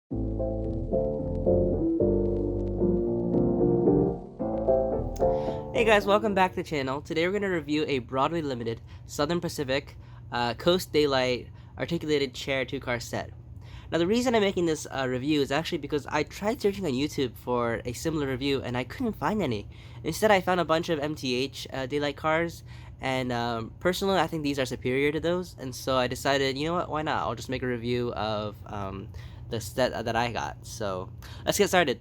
Hey guys, welcome back to the channel. Today we're going to review a Broadway Limited Southern Pacific Coast Daylight articulated chair 2-car set. Now the reason I'm making this review is actually because I tried searching on YouTube for a similar review and I couldn't find any. Instead I found a bunch of MTH Daylight cars, and personally I think these are superior to those, and so I decided, you know what, why not? I'll just make a review of the set that I got. So let's get started.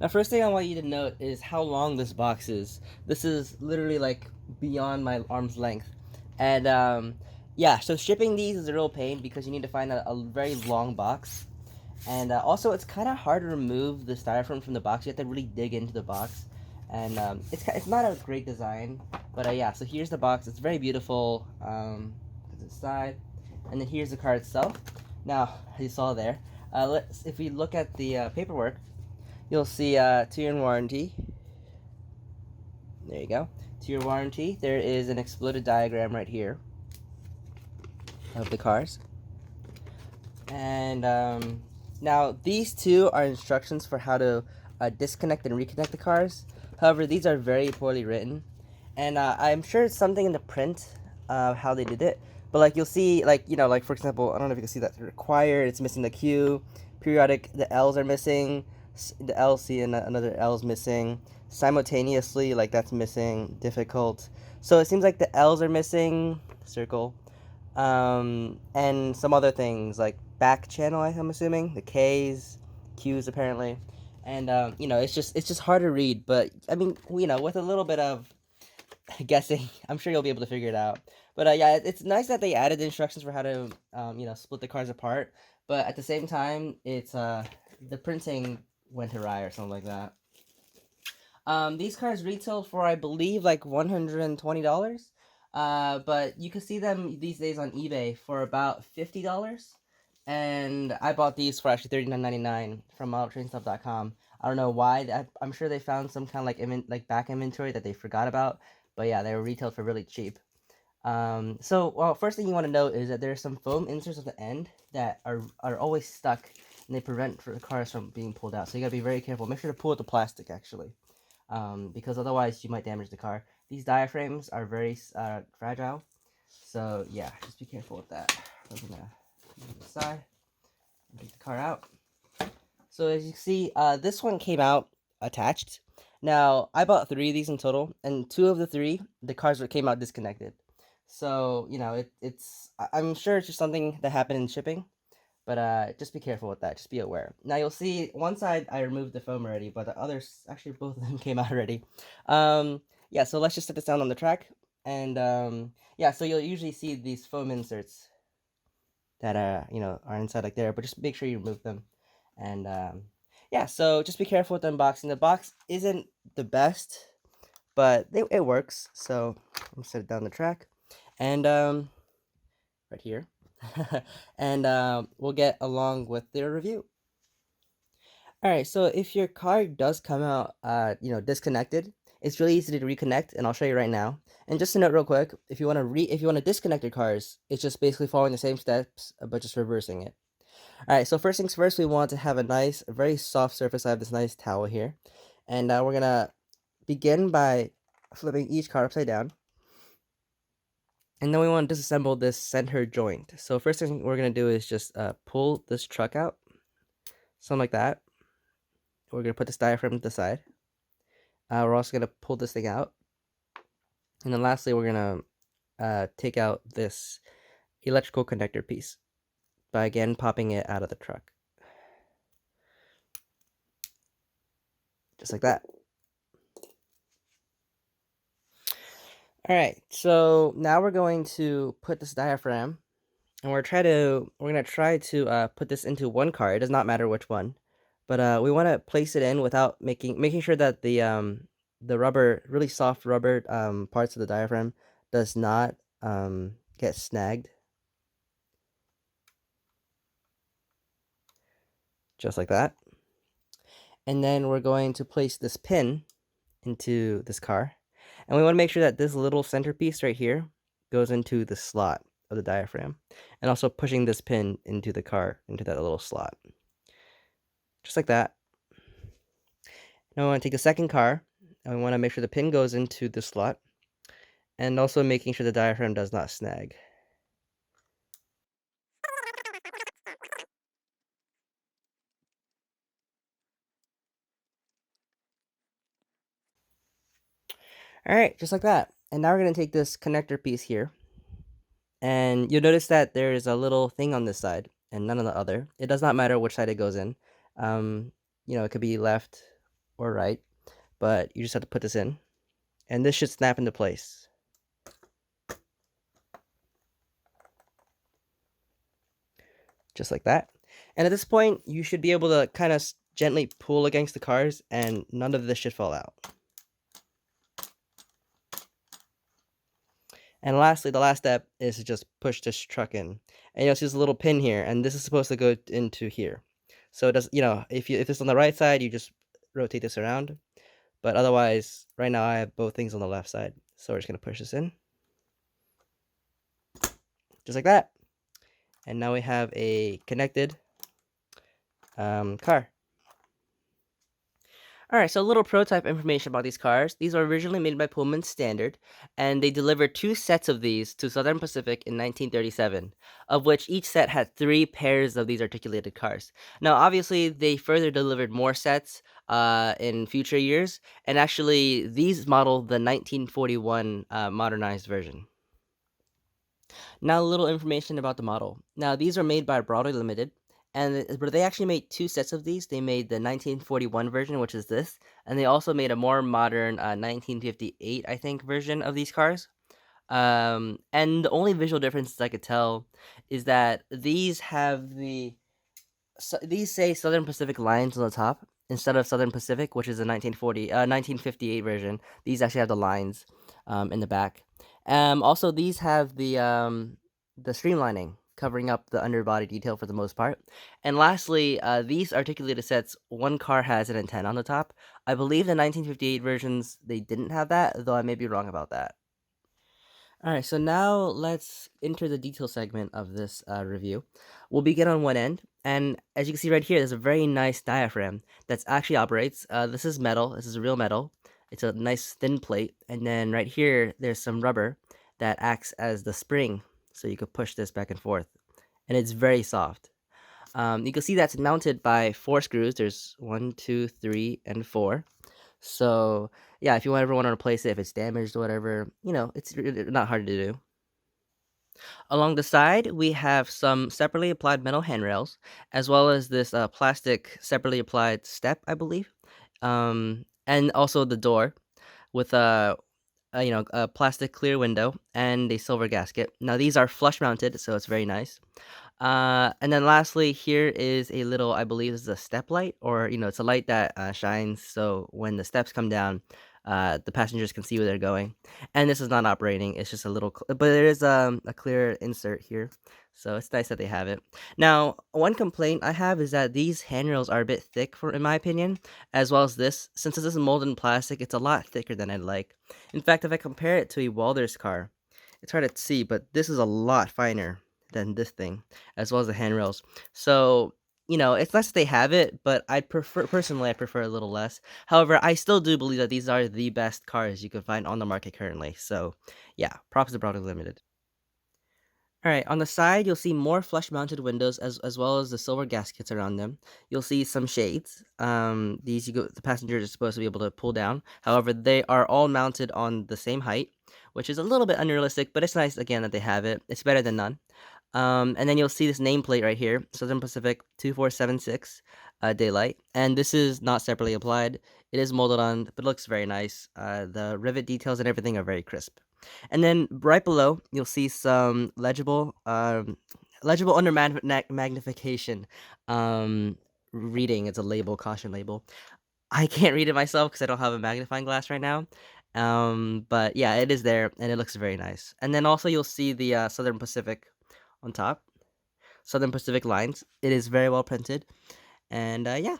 Now, first thing I want you to note is how long this box is. This is literally like beyond my arm's length. And yeah, so shipping these is a real pain because you need to find a very long box. And also, it's kind of hard to remove the styrofoam from the box. You have to really dig into the box. And it's not a great design. But yeah, so here's the box. It's very beautiful. To the side. And then here's the car itself. Now, as you saw there, if we look at the paperwork, you'll see 2-year warranty. There you go. 2-year warranty. There is an exploded diagram right here of the cars. And now these two are instructions for how to disconnect and reconnect the cars. However, these are very poorly written. And I'm sure it's something in the print how they did it. But like you'll see, like, you know, like for example, I don't know if you can see that required, it's missing the Q. Periodic, the L's are missing. The L, C, and another L is missing. Simultaneously, like that's missing. Difficult. So it seems like the L's are missing. Circle. And some other things like back channel, I'm assuming. The K's, Q's apparently. And you know, it's just hard to read. But I mean, you know, with a little bit of guessing, I'm sure you'll be able to figure it out. But yeah, it's nice that they added the instructions for how to you know, split the cars apart. But at the same time, it's the printing went awry or something like that. These cars retail for, I believe, like $120. But you can see them these days on eBay for about $50. And I bought these for actually $39.99 from modeltrainstuff.com. I don't know why. I'm sure they found some kind of like back inventory that they forgot about. But yeah, they were retailed for really cheap. Well, first thing you want to note is that there's some foam inserts at the end that are always stuck, and they prevent the cars from being pulled out. So you gotta be very careful. Make sure to pull out the plastic actually, because otherwise you might damage the car. These diaphragms are very fragile, so yeah, just be careful with that. We're gonna move the side, take the car out. So as you see, this one came out attached. Now I bought 3 of these in total, and 2 of the 3, the cars came out disconnected. So you know, I'm sure it's just something that happened in shipping. But just be careful with that. Just be aware. Now you'll see one side I removed the foam already, but the others, actually both of them came out already. Yeah, so let's just set this down on the track. And yeah, so you'll usually see these foam inserts that you know, are inside like there, but just make sure you remove them. And yeah, so just be careful with the unboxing. The box isn't the best, but it works. So I'm set it down the track. And right here. And we'll get along with their review. All right, so if your car does come out, you know, disconnected, it's really easy to reconnect, and I'll show you right now. And just a note, real quick, if you want to disconnect your cars, it's just basically following the same steps, but just reversing it. All right, so first things first, we want to have a nice, very soft surface. I have this nice towel here, and we're gonna begin by flipping each car upside down. And then we want to disassemble this center joint. So first thing we're going to do is just pull this truck out. Something like that. We're going to put this diaphragm to the side. We're also going to pull this thing out. And then lastly, we're going to take out this electrical connector piece by again popping it out of the truck. Just like that. Alright, so now we're going to put this diaphragm, and we're gonna try to put this into one car. It does not matter which one, but we want to place it in without making sure that the rubber, really soft rubber parts of the diaphragm does not get snagged, just like that. And then we're going to place this pin into this car, and we want to make sure that this little centerpiece right here goes into the slot of the diaphragm, and also pushing this pin into the car, into that little slot. just like that. Now I want to take the second car. I want to make sure the pin goes into the slot, and also making sure the diaphragm does not snag. Alright, just like that. And now we're going to take this connector piece here, and you'll notice that there is a little thing on this side and none on the other. It does not matter which side it goes in. Um, it could be left or right, but you just have to put this in, and this should snap into place. Just like that. And at this point, you should be able to kind of gently pull against the cars, and none of this should fall out. And lastly, the last step is to just push this truck in. And you'll see this little pin here, and this is supposed to go into here. So it does, if it's on the right side, you just rotate this around. But otherwise, right now I have both things on the left side. So we're just gonna push this in. Just like that. And now we have a connected car. Alright, so a little prototype information about these cars. These were originally made by Pullman Standard, and they delivered 2 sets of these to Southern Pacific in 1937, of which each set had 3 pairs of these articulated cars. Now, obviously, they further delivered more sets in future years, and actually, these model the 1941 modernized version. Now, a little information about the model. Now, these are made by Broadway Limited, but they actually made 2 sets of these. They made the 1941 version, which is this, and they also made a more modern 1958, I think, version of these cars. And the only visual differences I could tell is that these have these say Southern Pacific lines on the top instead of Southern Pacific, which is the 1958 version. These actually have the lines in the back. Also, these have the streamlining covering up the underbody detail for the most part. And lastly, these articulated sets, one car has an antenna on the top. I believe the 1958 versions, they didn't have that, though I may be wrong about that. Alright, so now let's enter the detail segment of this review. We'll begin on one end, and as you can see right here, there's a very nice diaphragm that actually operates. This is metal, this is real metal. It's a nice thin plate, and then right here, there's some rubber that acts as the spring, so you could push this back and forth. And it's very soft. You can see that's mounted by 4 screws. There's 1, 2, 3, and 4. So yeah, if you ever want to replace it, if it's damaged or whatever, it's not hard to do. Along the side, we have some separately applied metal handrails, as well as this plastic separately applied step, I believe, and also the door with a plastic clear window and a silver gasket. Now these are flush mounted, so it's very nice. And then lastly, here is a little, I believe this is a step light, or it's a light that shines so when the steps come down, the passengers can see where they're going. And this is not operating; it's just a little, but there is a clear insert here, so it's nice that they have it. Now, one complaint I have is that these handrails are a bit thick, in my opinion, as well as this. Since this is molded in plastic, it's a lot thicker than I'd like. In fact, if I compare it to a welder's car, it's hard to see, but this is a lot finer than this thing, as well as the handrails. So, it's nice that they have it, but personally, I prefer a little less. However, I still do believe that these are the best cars you can find on the market currently. So, yeah, props to Broadway Limited. All right, on the side, you'll see more flush-mounted windows as well as the silver gaskets around them. You'll see some shades. The passengers are supposed to be able to pull down. However, they are all mounted on the same height, which is a little bit unrealistic, but it's nice again that they have it. It's better than none. And then you'll see this nameplate right here, Southern Pacific 2476 daylight. And this is not separately applied. It is molded on, but it looks very nice. The rivet details and everything are very crisp. And then right below, you'll see some legible under magnification reading. It's a label, caution label. I can't read it myself because I don't have a magnifying glass right now. But yeah, it is there, and it looks very nice. And then also you'll see the Southern Pacific on top, Southern Pacific lines. It is very well printed, and yeah.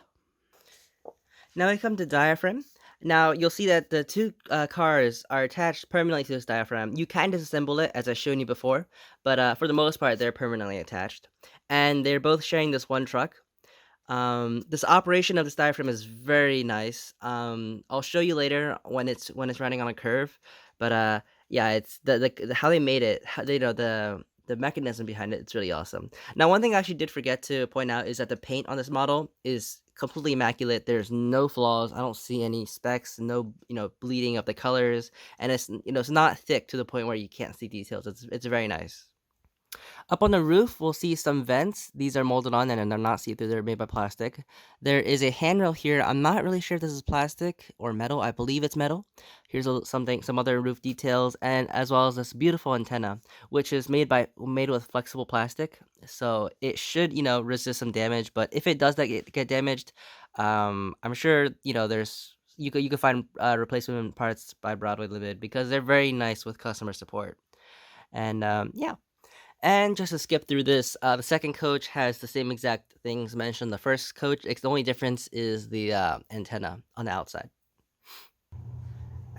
Now we come to diaphragm. Now you'll see that the 2 cars are attached permanently to this diaphragm. You can disassemble it, as I've shown you before, but for the most part, they're permanently attached, and they're both sharing this one truck. This operation of this diaphragm is very nice. I'll show you later when it's running on a curve, but yeah, it's the how they made it, how they, the mechanism behind it. It's really awesome. Now, one thing I actually did forget to point out is that the paint on this model is completely immaculate. There's no flaws. I don't see any specks, no bleeding of the colors, and it's not thick to the point where you can't see details. It's very nice. Up on the roof, we'll see some vents. These are molded on and they're not see-through. They're made by plastic. There is a handrail here. I'm not really sure if this is plastic or metal. I believe it's metal. Here's some other roof details, and as well as this beautiful antenna, which is made with flexible plastic. So it should, resist some damage. But if it does get damaged, I'm sure, you could find replacement parts by Broadway Limited because they're very nice with customer support. And yeah. And just to skip through this, the second coach has the same exact things mentioned. The first coach, the only difference is the antenna on the outside.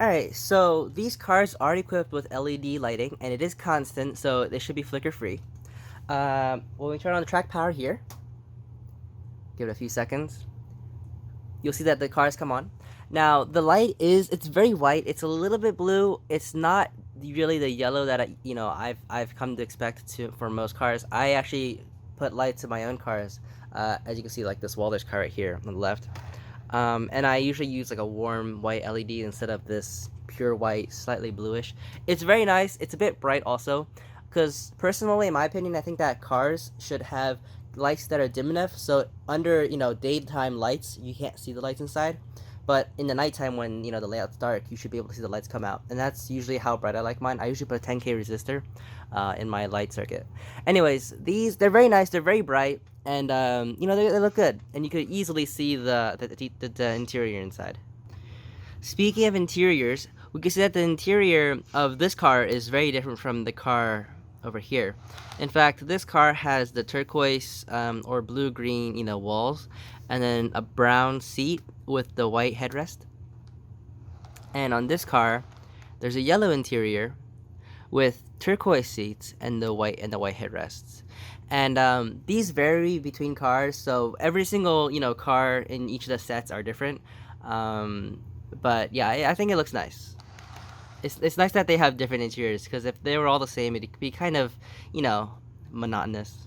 All right, so these cars are equipped with LED lighting, and it is constant, so they should be flicker free. When we turn on the track power here, give it a few seconds, you'll see that the cars come on. Now the light it's very white. It's a little bit blue. It's not really the yellow that I've come to expect for most cars. I actually put lights in my own cars, as you can see, like this Walters car right here on the left. And I usually use like a warm white LED instead of this pure white, slightly bluish. It's very nice. It's a bit bright also, because personally, in my opinion, I think that cars should have lights that are dim enough so under daytime lights you can't see the lights inside, but in the nighttime when the layout's dark, you should be able to see the lights come out, and that's usually how bright I like mine. I usually put a 10K resistor in my light circuit. Anyways, they're very nice, they're very bright, and they look good, and you could easily see the interior inside. Speaking of interiors, we can see that the interior of this car is very different from the car over here. In fact, this car has the turquoise or blue-green, walls, and then a brown seat with the white headrest. And on this car, there's a yellow interior with turquoise seats and the white headrests. And these vary between cars, so every single car in each of the sets are different. But yeah, I think it looks nice. It's nice that they have different interiors, because if they were all the same, it'd be kind of monotonous.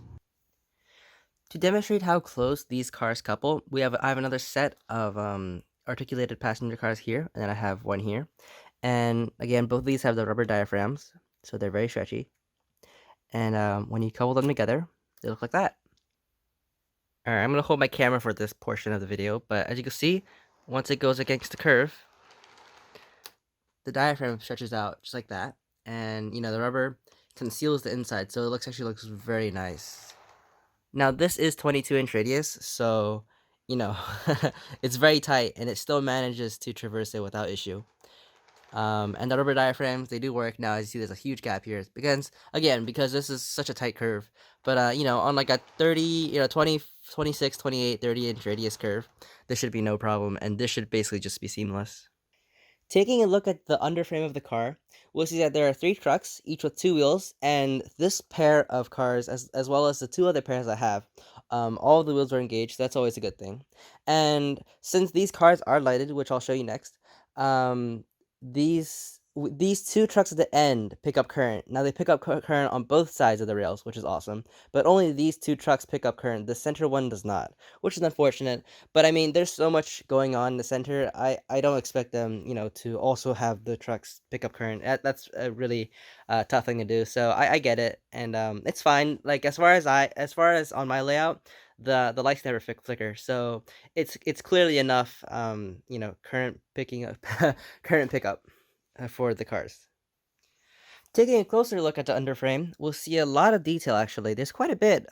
To demonstrate how close these cars couple, I have another set of articulated passenger cars here, and then I have one here. And again, both of these have the rubber diaphragms, so they're very stretchy. And when you couple them together, they look like that. All right, I'm gonna hold my camera for this portion of the video, but as you can see, once it goes against the curve, the diaphragm stretches out just like that, and the rubber conceals the inside, so it actually looks very nice. Now this is 22-inch radius, so it's very tight, and it still manages to traverse it without issue. And the rubber diaphragms, they do work. Now as you see, there's a huge gap here because this is such a tight curve. But on like a 30, 20, 26, 28, 30-inch radius curve, this should be no problem, and this should basically just be seamless. Taking a look at the underframe of the car, we'll see that there are 3 trucks, each with 2 wheels, and this pair of cars, as well as the 2 other pairs I have, all of the wheels are engaged. So that's always a good thing. And since these cars are lighted, which I'll show you next, um, these 2 trucks at the end pick up current. Now they pick up current on both sides of the rails, which is awesome. But only these 2 trucks pick up current. The center one does not, which is unfortunate. But I mean, there's so much going on in the center. I don't expect them, to also have the trucks pick up current. That's a really tough thing to do. So I get it, and it's fine. Like as far as on my layout, the lights never flicker. So it's clearly enough, current picking up current pickup for the cars. Taking a closer look at the underframe, we'll see a lot of detail actually. There's quite a bit,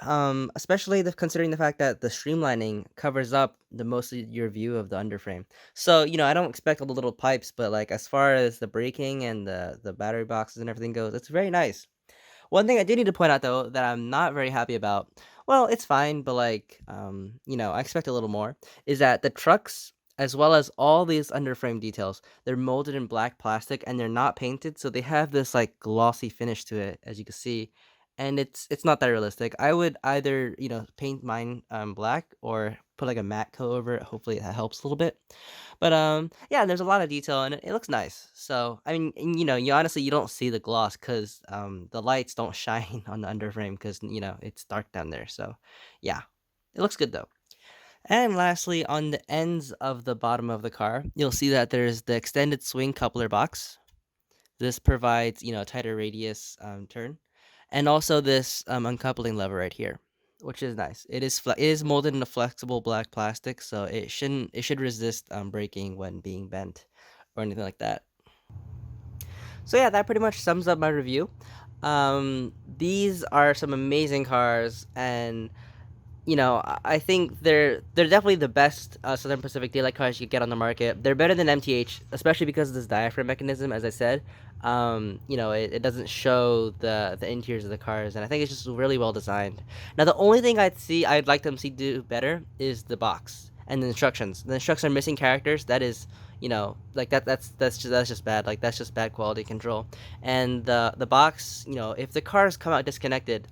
especially considering the fact that the streamlining covers up the most of your view of the underframe. So, I don't expect all the little pipes, but like as far as the braking and the battery boxes and everything goes, it's very nice. One thing I do need to point out though that I'm not very happy about, well, it's fine, but like, I expect a little more, is that the trucks, as well as all these underframe details, they're molded in black plastic and they're not painted, so they have this like glossy finish to it, as you can see, and it's not that realistic. I would either paint mine black or put like a matte coat over it. Hopefully that helps a little bit. But yeah, there's a lot of detail and it looks nice. So I mean, and, you honestly you don't see the gloss because the lights don't shine on the underframe because it's dark down there. So yeah, it looks good though. And lastly, on the ends of the bottom of the car, you'll see that there's the extended swing coupler box. This provides, tighter radius turn, and also this uncoupling lever right here, which is nice. It is molded in a flexible black plastic, so it should resist breaking when being bent or anything like that. So yeah, that pretty much sums up my review. These are some amazing cars, and I think they're definitely the best Southern Pacific daylight cars you could get on the market. They're better than MTH, especially because of this diaphragm mechanism. As I said, it doesn't show the interiors of the cars, and I think it's just really well designed. Now, the only thing I'd like them to do better is the box and the instructions. The instructions are missing characters. That is, like that's just bad. Like that's just bad quality control. And the box, if the cars come out disconnected,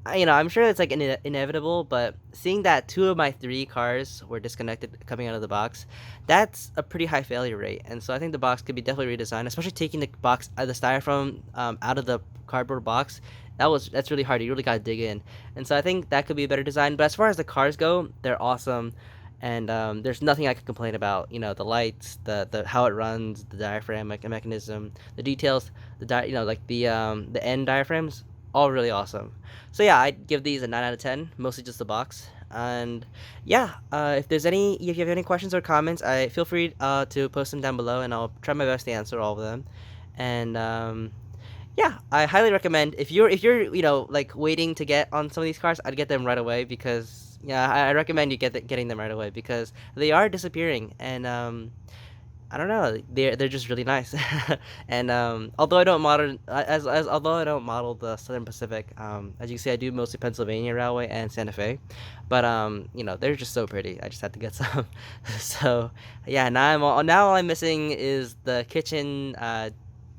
I'm sure it's like inevitable, but seeing that two of my three cars were disconnected coming out of the box, that's a pretty high failure rate. And so I think the box could be definitely redesigned, especially taking the box, the styrofoam out of the cardboard box. That's really hard. You really gotta dig in. And so I think that could be a better design. But as far as the cars go, they're awesome. And there's nothing I could complain about. The lights, the how it runs, the diaphragm mechanism, the details, like the end diaphragms, all really awesome. So yeah, I'd give these a 9 out of 10, mostly just the box. And yeah, if you have any questions or comments, I feel free to post them down below, and I'll try my best to answer all of them. And yeah, I highly recommend if you're like waiting to get on some of these cars, I'd get them right away because yeah, I recommend you getting them right away because they are disappearing, and I don't know. They're just really nice, and although I don't model as although I don't model the Southern Pacific, as you can see, I do mostly Pennsylvania Railway and Santa Fe, but they're just so pretty. I just had to get some. So yeah, now all I'm missing is the kitchen,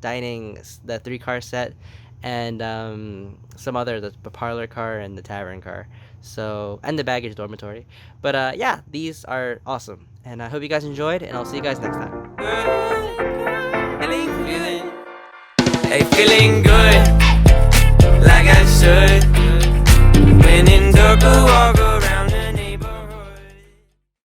dining, the 3-car set, and the parlor car and the tavern car. So and the baggage dormitory. But yeah, these are awesome, and I hope you guys enjoyed, and I'll see you guys next time. Hey, feeling good.